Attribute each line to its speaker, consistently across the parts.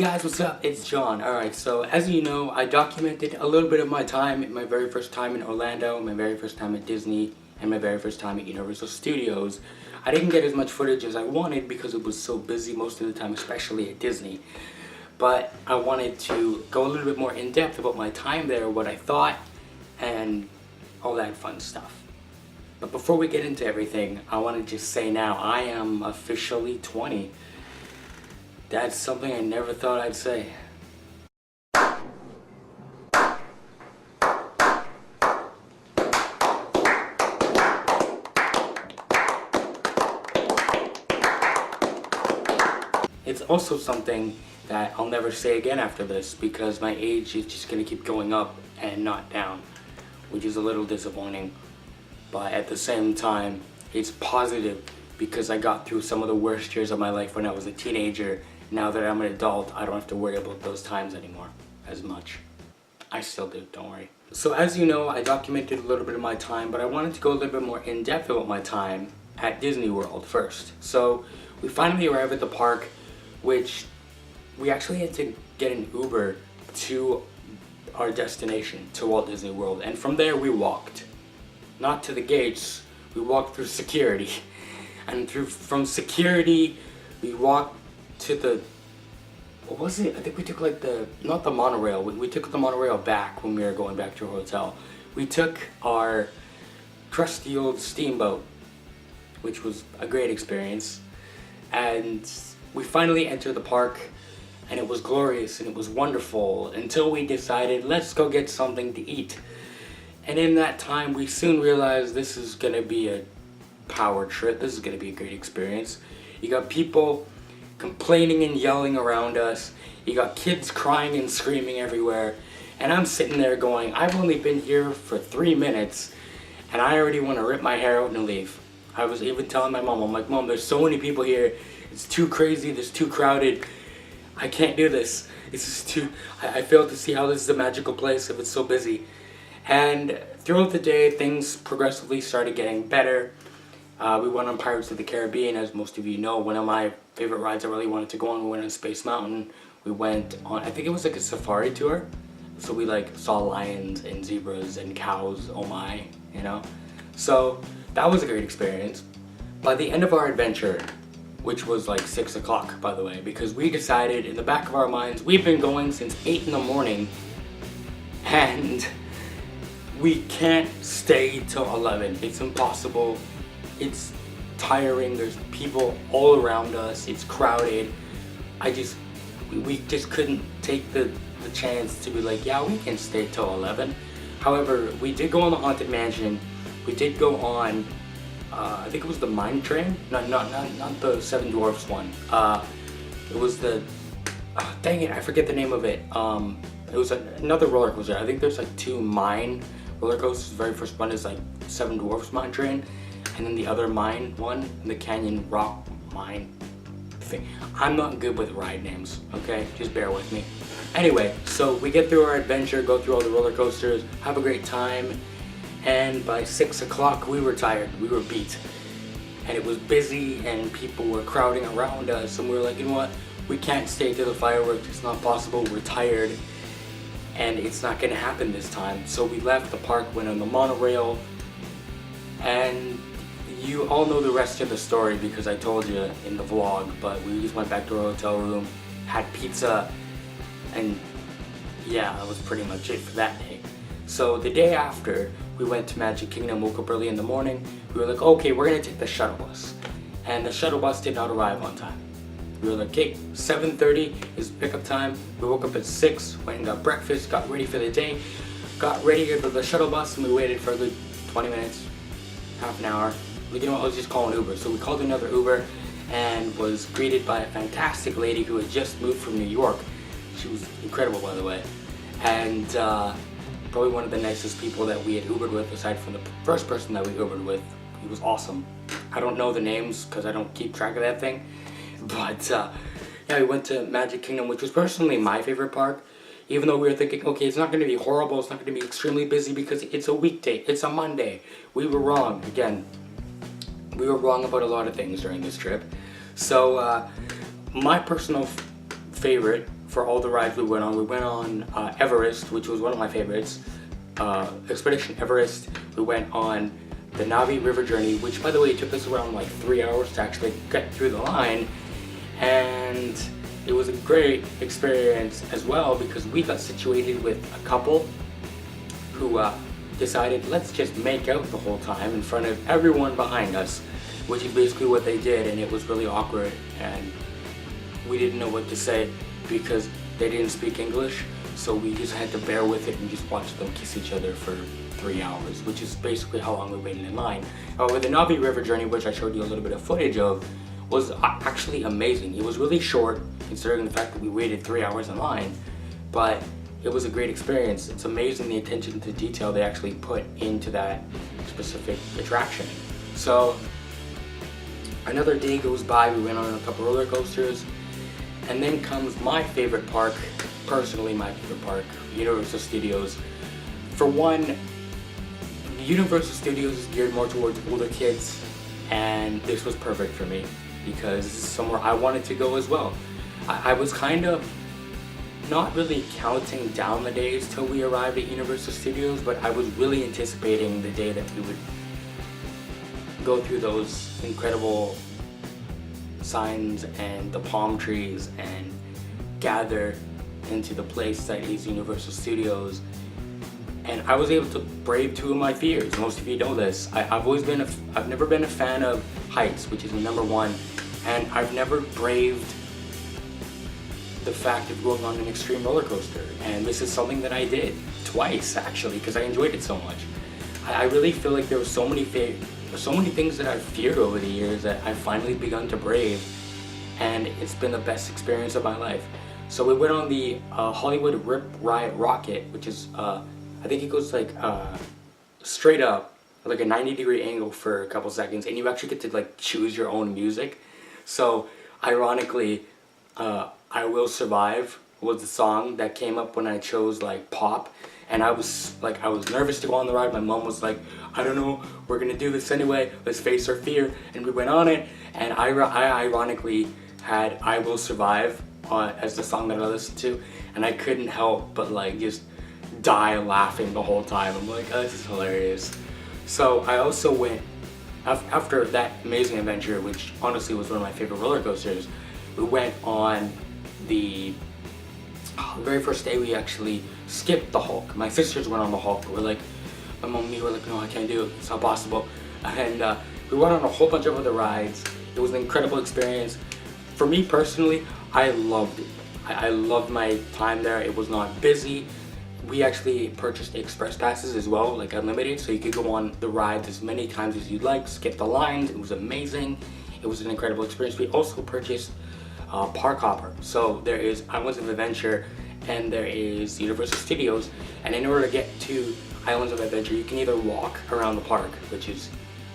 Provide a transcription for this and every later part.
Speaker 1: Guys, what's up? It's John. Alright, so as you know, I documented a little bit of my time, my very first time in Orlando, my very first time at Disney, and my very first time at Universal Studios. I didn't get as much footage as I wanted because it was so busy most of the time, especially at Disney. But I wanted to go a little bit more in depth about my time there, what I thought, and all that fun stuff. But before we get into everything, I want to just say now, I am officially 20. That's something I never thought I'd say. It's also something that I'll never say again after this because my age is just going to keep going up and not down, which is a little disappointing. But at the same time, it's positive because I got through some of the worst years of my life when I was a teenager. Now that I'm an adult, I don't have to worry about those times anymore as much. I still do, don't worry. So as you know, I documented a little bit of my time, but I wanted to go a little bit more in depth about my time at Disney World first. So we finally arrived at the park, which we actually had to get an Uber to our destination, to Walt Disney World. And from there we walked. Not to the gates, we walked through security. And from security, we walked to the, what was it? I think we took like not the monorail, we took the monorail back when we were going back to our hotel. We took our trusty old steamboat, which was a great experience. And we finally entered the park and it was glorious and it was wonderful until we decided, let's go get something to eat. And in that time, we soon realized this is gonna be a power trip. This is gonna be a great experience. You got people complaining and yelling around us. You got kids crying and screaming everywhere. And I'm sitting there going, I've only been here for 3 minutes and I already want to rip my hair out and leave. I was even telling my mom, I'm like, Mom, there's so many people here. It's too crazy, it's too crowded. I can't do this. It's just too, I fail to see how this is a magical place if it's so busy. And throughout the day, things progressively started getting better. We went on Pirates of the Caribbean, as most of you know. One of my favorite rides I really wanted to go on. We went on Space Mountain. We went on, I think it was like a safari tour. So we like saw lions and zebras and cows, oh my, you know. So that was a great experience. By the end of our adventure, which was like 6 o'clock by the way, because we decided in the back of our minds, we've been going since 8 in the morning and we can't stay till 11. It's impossible. It's tiring, there's people all around us, it's crowded. We just couldn't take the chance to be like, yeah, we can stay till 11. However, we did go on the Haunted Mansion. We did go on, I think it was the Mine Train? Not the Seven Dwarfs one. It was the, dang it, I forget the name of it. It was another roller coaster. I think there's like 2 mine roller coasters. The very first one is like Seven Dwarfs Mine Train. And then the other mine one, the Canyon Rock Mine thing. I'm not good with ride names, okay? Just bear with me. Anyway, so we get through our adventure, go through all the roller coasters, have a great time, and by 6 o'clock we were tired, we were beat. And it was busy and people were crowding around us and we were like, you know what? We can't stay to the fireworks, it's not possible, we're tired. And it's not gonna happen this time. So we left the park, went on the monorail, and you all know the rest of the story because I told you in the vlog, but we just went back to our hotel room, had pizza, and yeah, that was pretty much it for that day. So the day after, we went to Magic Kingdom, woke up early in the morning. We were like, okay, we're gonna take the shuttle bus. And the shuttle bus did not arrive on time. We were like, okay, 7:30 is pickup time. We woke up at 6, went and got breakfast, got ready for the day, got ready for the shuttle bus, and we waited for a good 20 minutes, half an hour. You know what, let's just call an Uber. So we called another Uber and was greeted by a fantastic lady who had just moved from New York. She was incredible, by the way. And probably one of the nicest people that we had Ubered with, aside from the first person that we Ubered with. He was awesome. I don't know the names because I don't keep track of that thing. But yeah, we went to Magic Kingdom, which was personally my favorite park. Even though we were thinking, okay, it's not going to be horrible, it's not going to be extremely busy because it's a weekday, it's a Monday. We were wrong. Again, we were wrong about a lot of things during this trip. So my personal favorite for all the rides we went on. We went on Everest, which was one of my favorites. Expedition Everest. We went on the Navi River journey, which by the way took us around like 3 hours to actually get through the line, and it was a great experience as well because we got situated with a couple who decided let's just make out the whole time in front of everyone behind us, which is basically what they did, and it was really awkward and we didn't know what to say because they didn't speak English, so we just had to bear with it and just watch them kiss each other for 3 hours, which is basically how long we waited in line. However, the Navi River journey, which I showed you a little bit of footage of, was actually amazing. It was really short considering the fact that we waited 3 hours in line, but it was a great experience. It's amazing the attention to detail they actually put into that specific attraction. So another day goes by, we went on a couple roller coasters, and then comes my favorite park, personally my favorite park, Universal Studios. For one, Universal Studios is geared more towards older kids, and this was perfect for me because this is somewhere I wanted to go as well. I was kind of not really counting down the days till we arrived at Universal Studios, but I was really anticipating the day that we would go through those incredible signs and the palm trees and gather into the place that is Universal Studios. And I was able to brave two of my fears. Most of you know this. I've never been a fan of heights, which is number one, and I've never braved the fact of going on an extreme roller coaster, and this is something that I did twice actually because I enjoyed it so much. I really feel like there were so many things that I've feared over the years that I've finally begun to brave, and it's been the best experience of my life. So we went on the Hollywood Rip Riot Rocket, which is I think it goes like straight up, like a 90-degree angle for a couple seconds, and you actually get to like choose your own music. So ironically, I Will Survive was the song that came up when I chose like pop, and I was nervous to go on the ride. My mom was like, I don't know, we're gonna do this anyway, let's face our fear, and we went on it, and I ironically had I Will Survive as the song that I listened to, and I couldn't help but like just die laughing the whole time. I'm like, oh, this is hilarious. So I also went, after that amazing adventure, which honestly was one of my favorite roller coasters, we went on the very first day. We actually skipped the Hulk. My sisters went on the Hulk. We're like, my mom and me were like, no, I can't do it, it's not possible. And we went on a whole bunch of other rides. It was an incredible experience. For me personally, I loved it. I loved my time there. It was not busy. We actually purchased express passes as well, like unlimited, so you could go on the rides as many times as you'd like, skip the lines. It was amazing. It was an incredible experience. We also purchased Park Hopper. So there is Islands of Adventure and there is Universal Studios, and in order to get to Islands of Adventure you can either walk around the park, which is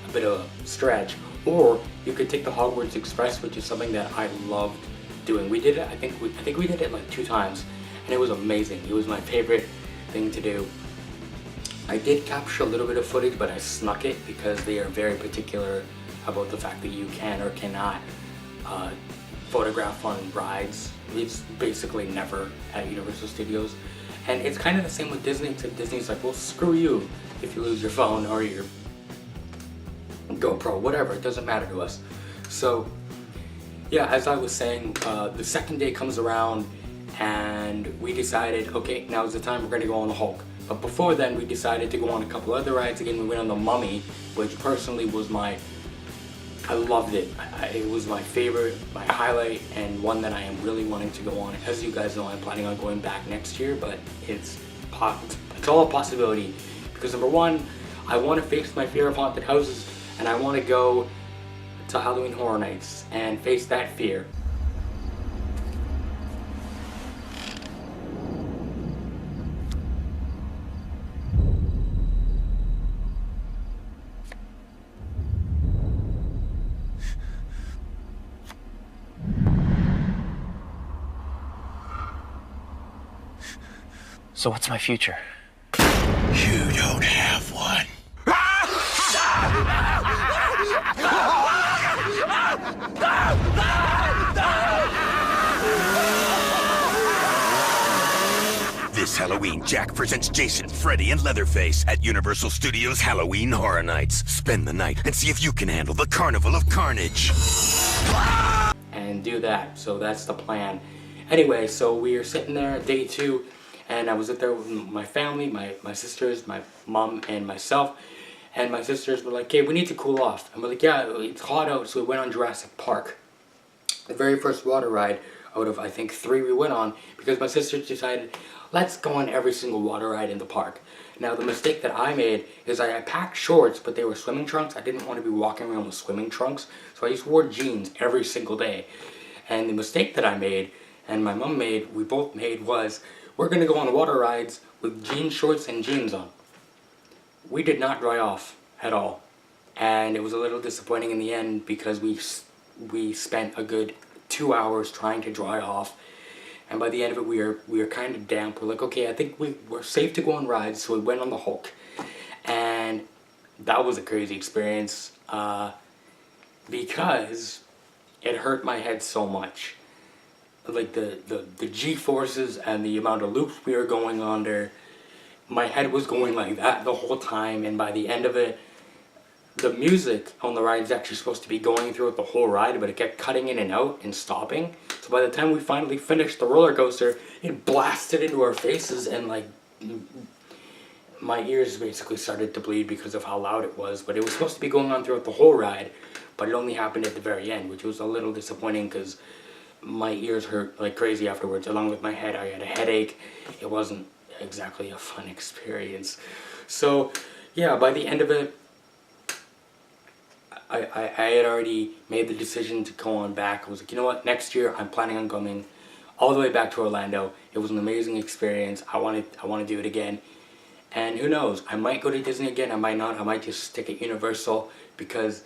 Speaker 1: a bit of a stretch, or you could take the Hogwarts Express, which is something that I loved doing. We did it, I think we did it like 2 times, and it was amazing. It was my favorite thing to do. I did capture a little bit of footage, but I snuck it because they are very particular about the fact that you can or cannot photograph on rides. It's basically never at Universal Studios. And it's kind of the same with Disney, except Disney's like, well, screw you if you lose your phone or your GoPro, whatever, it doesn't matter to us. So yeah, as I was saying, the second day comes around and we decided, okay, now's the time, we're gonna go on the Hulk. But before then, we decided to go on a couple other rides. Again, we went on the Mummy, which personally was I loved it. It was my favorite, my highlight, and one that I am really wanting to go on. As you guys know, I'm planning on going back next year, but it's all a possibility. Because number one, I want to face my fear of haunted houses, and I want to go to Halloween Horror Nights and face that fear.
Speaker 2: So what's my future?
Speaker 3: You don't have one. This Halloween, Jack presents Jason, Freddy, and Leatherface at Universal Studios Halloween Horror Nights. Spend the night and see if you can handle the Carnival of Carnage.
Speaker 1: And do that. So that's the plan. Anyway, so we are sitting there day 2, and I was there with my family, my sisters, my mom, and myself. And my sisters were like, "Okay, we need to cool off." And we're like, "Yeah, it's hot out," so we went on Jurassic Park. The very first water ride out of, I think, 3 we went on, because my sisters decided, let's go on every single water ride in the park. Now, the mistake that I made is I packed shorts, but they were swimming trunks. I didn't want to be walking around with swimming trunks, so I just wore jeans every single day. And the mistake that I made, and my mom made, we both made, was we're going to go on water rides with jean shorts and jeans on. We did not dry off at all, and it was a little disappointing in the end because we spent a good 2 hours trying to dry off, and by the end of it we were kind of damp. We're like, okay, I think we're safe to go on rides, so we went on the Hulk, and that was a crazy experience because it hurt my head so much. Like the G-forces and the amount of loops we were going under. My head was going like that the whole time, and by the end of it, the music on the ride is actually supposed to be going throughout the whole ride, but it kept cutting in and out and stopping. So by the time we finally finished the roller coaster, it blasted into our faces, and like my ears basically started to bleed because of how loud it was. But it was supposed to be going on throughout the whole ride, but it only happened at the very end, which was a little disappointing because my ears hurt like crazy afterwards. Along with my head, I had a headache. It wasn't exactly a fun experience. So yeah, by the end of it, I had already made the decision to go on back. I was like, you know what, next year I'm planning on coming all the way back to Orlando. It was an amazing experience. I want to do it again. And who knows, I might go to Disney again, I might not. I might just stick at Universal because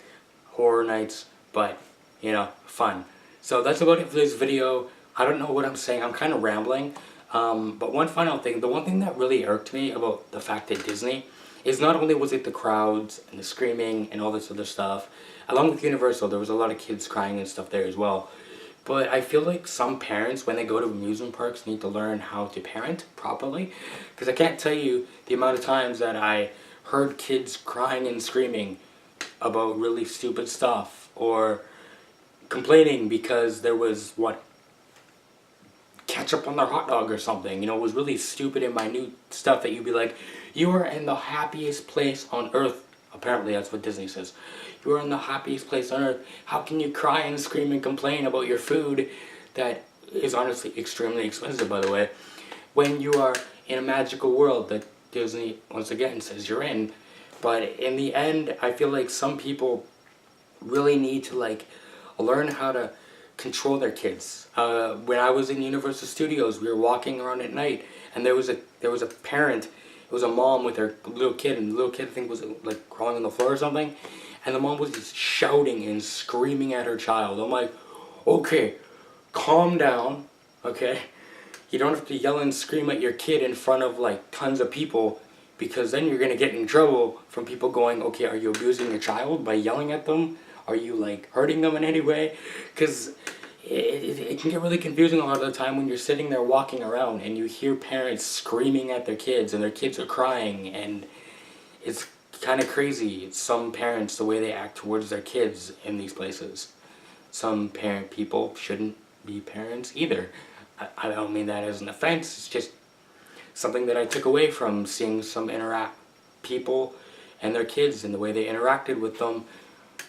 Speaker 1: horror nights, but you know, fun. So that's about it for this video. I don't know what I'm saying, I'm kind of rambling. But one final thing, the one thing that really irked me about the fact that Disney is not only was it the crowds and the screaming and all this other stuff, along with Universal, there was a lot of kids crying and stuff there as well. But I feel like some parents, when they go to amusement parks, need to learn how to parent properly. Because I can't tell you the amount of times that I heard kids crying and screaming about really stupid stuff, or complaining because there was, ketchup on their hot dog or something. You know, it was really stupid and minute stuff that you'd be like, you are in the happiest place on earth. Apparently that's what Disney says. You are in the happiest place on earth. How can you cry and scream and complain about your food that is honestly extremely expensive, by the way, when you are in a magical world that Disney, once again, says you're in? But in the end, I feel like some people really need to learn how to control their kids. When I was in Universal Studios, we were walking around at night, and there was a parent. It was a mom with her little kid, and the little kid, I think, was like crawling on the floor or something, and the mom was just shouting and screaming at her child. I'm like, okay, calm down, okay? You don't have to yell and scream at your kid in front of tons of people, because then you're gonna get in trouble from people going, okay, are you abusing your child by yelling at them? Are you hurting them in any way? Because it can get really confusing a lot of the time when you're sitting there walking around and you hear parents screaming at their kids and their kids are crying, and it's kind of crazy. Some parents, the way they act towards their kids in these places. Some people shouldn't be parents either. I don't mean that as an offense, it's just something that I took away from seeing some people and their kids and the way they interacted with them.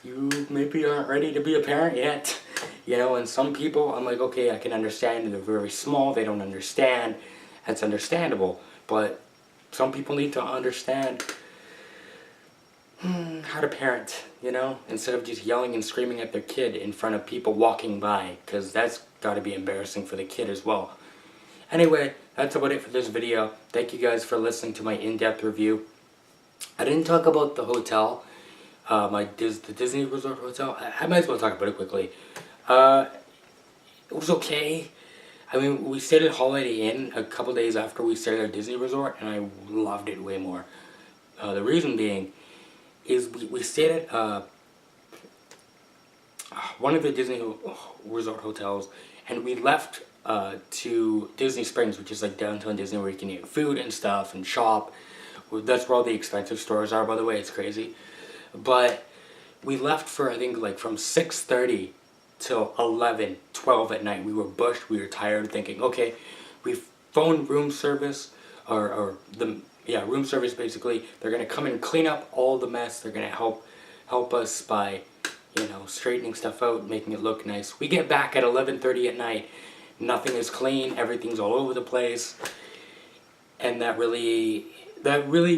Speaker 1: You maybe aren't ready to be a parent yet, you know, and some people, I'm like, okay, I can understand, they're very small, they don't understand, that's understandable, but some people need to understand how to parent, you know, instead of just yelling and screaming at their kid in front of people walking by, because that's got to be embarrassing for the kid as well. Anyway, that's about it for this video. Thank you guys for listening to my in-depth review. I didn't talk about the hotel, the Disney Resort Hotel. I might as well talk about it quickly. It was okay. I mean, we stayed at Holiday Inn a couple days after we stayed at Disney Resort, and I loved it way more. The reason being is we stayed at one of the Disney Resort hotels, and we left to Disney Springs, which is like downtown Disney, where you can eat food and stuff and shop. That's where all the expensive stores are, by the way. It's crazy. But we left for, I think, like from 6:30 till 11, 12 at night. We were bushed. We were tired, thinking, okay, we phoned room service, room service basically. They're gonna come and clean up all the mess. They're gonna help us by, straightening stuff out, making it look nice. We get back at 11:30 at night. Nothing is clean. Everything's all over the place, and that really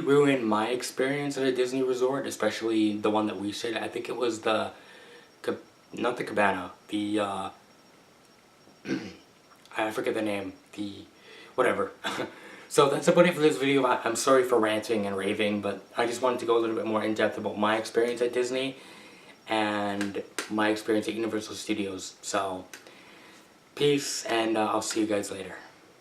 Speaker 1: ruined my experience at a Disney resort, especially the one that we stayed at. I think it was not the Cabana, I forget the name, whatever. So that's about it for this video. I'm sorry for ranting and raving, but I just wanted to go a little bit more in depth about my experience at Disney and my experience at Universal Studios. So peace, and I'll see you guys later.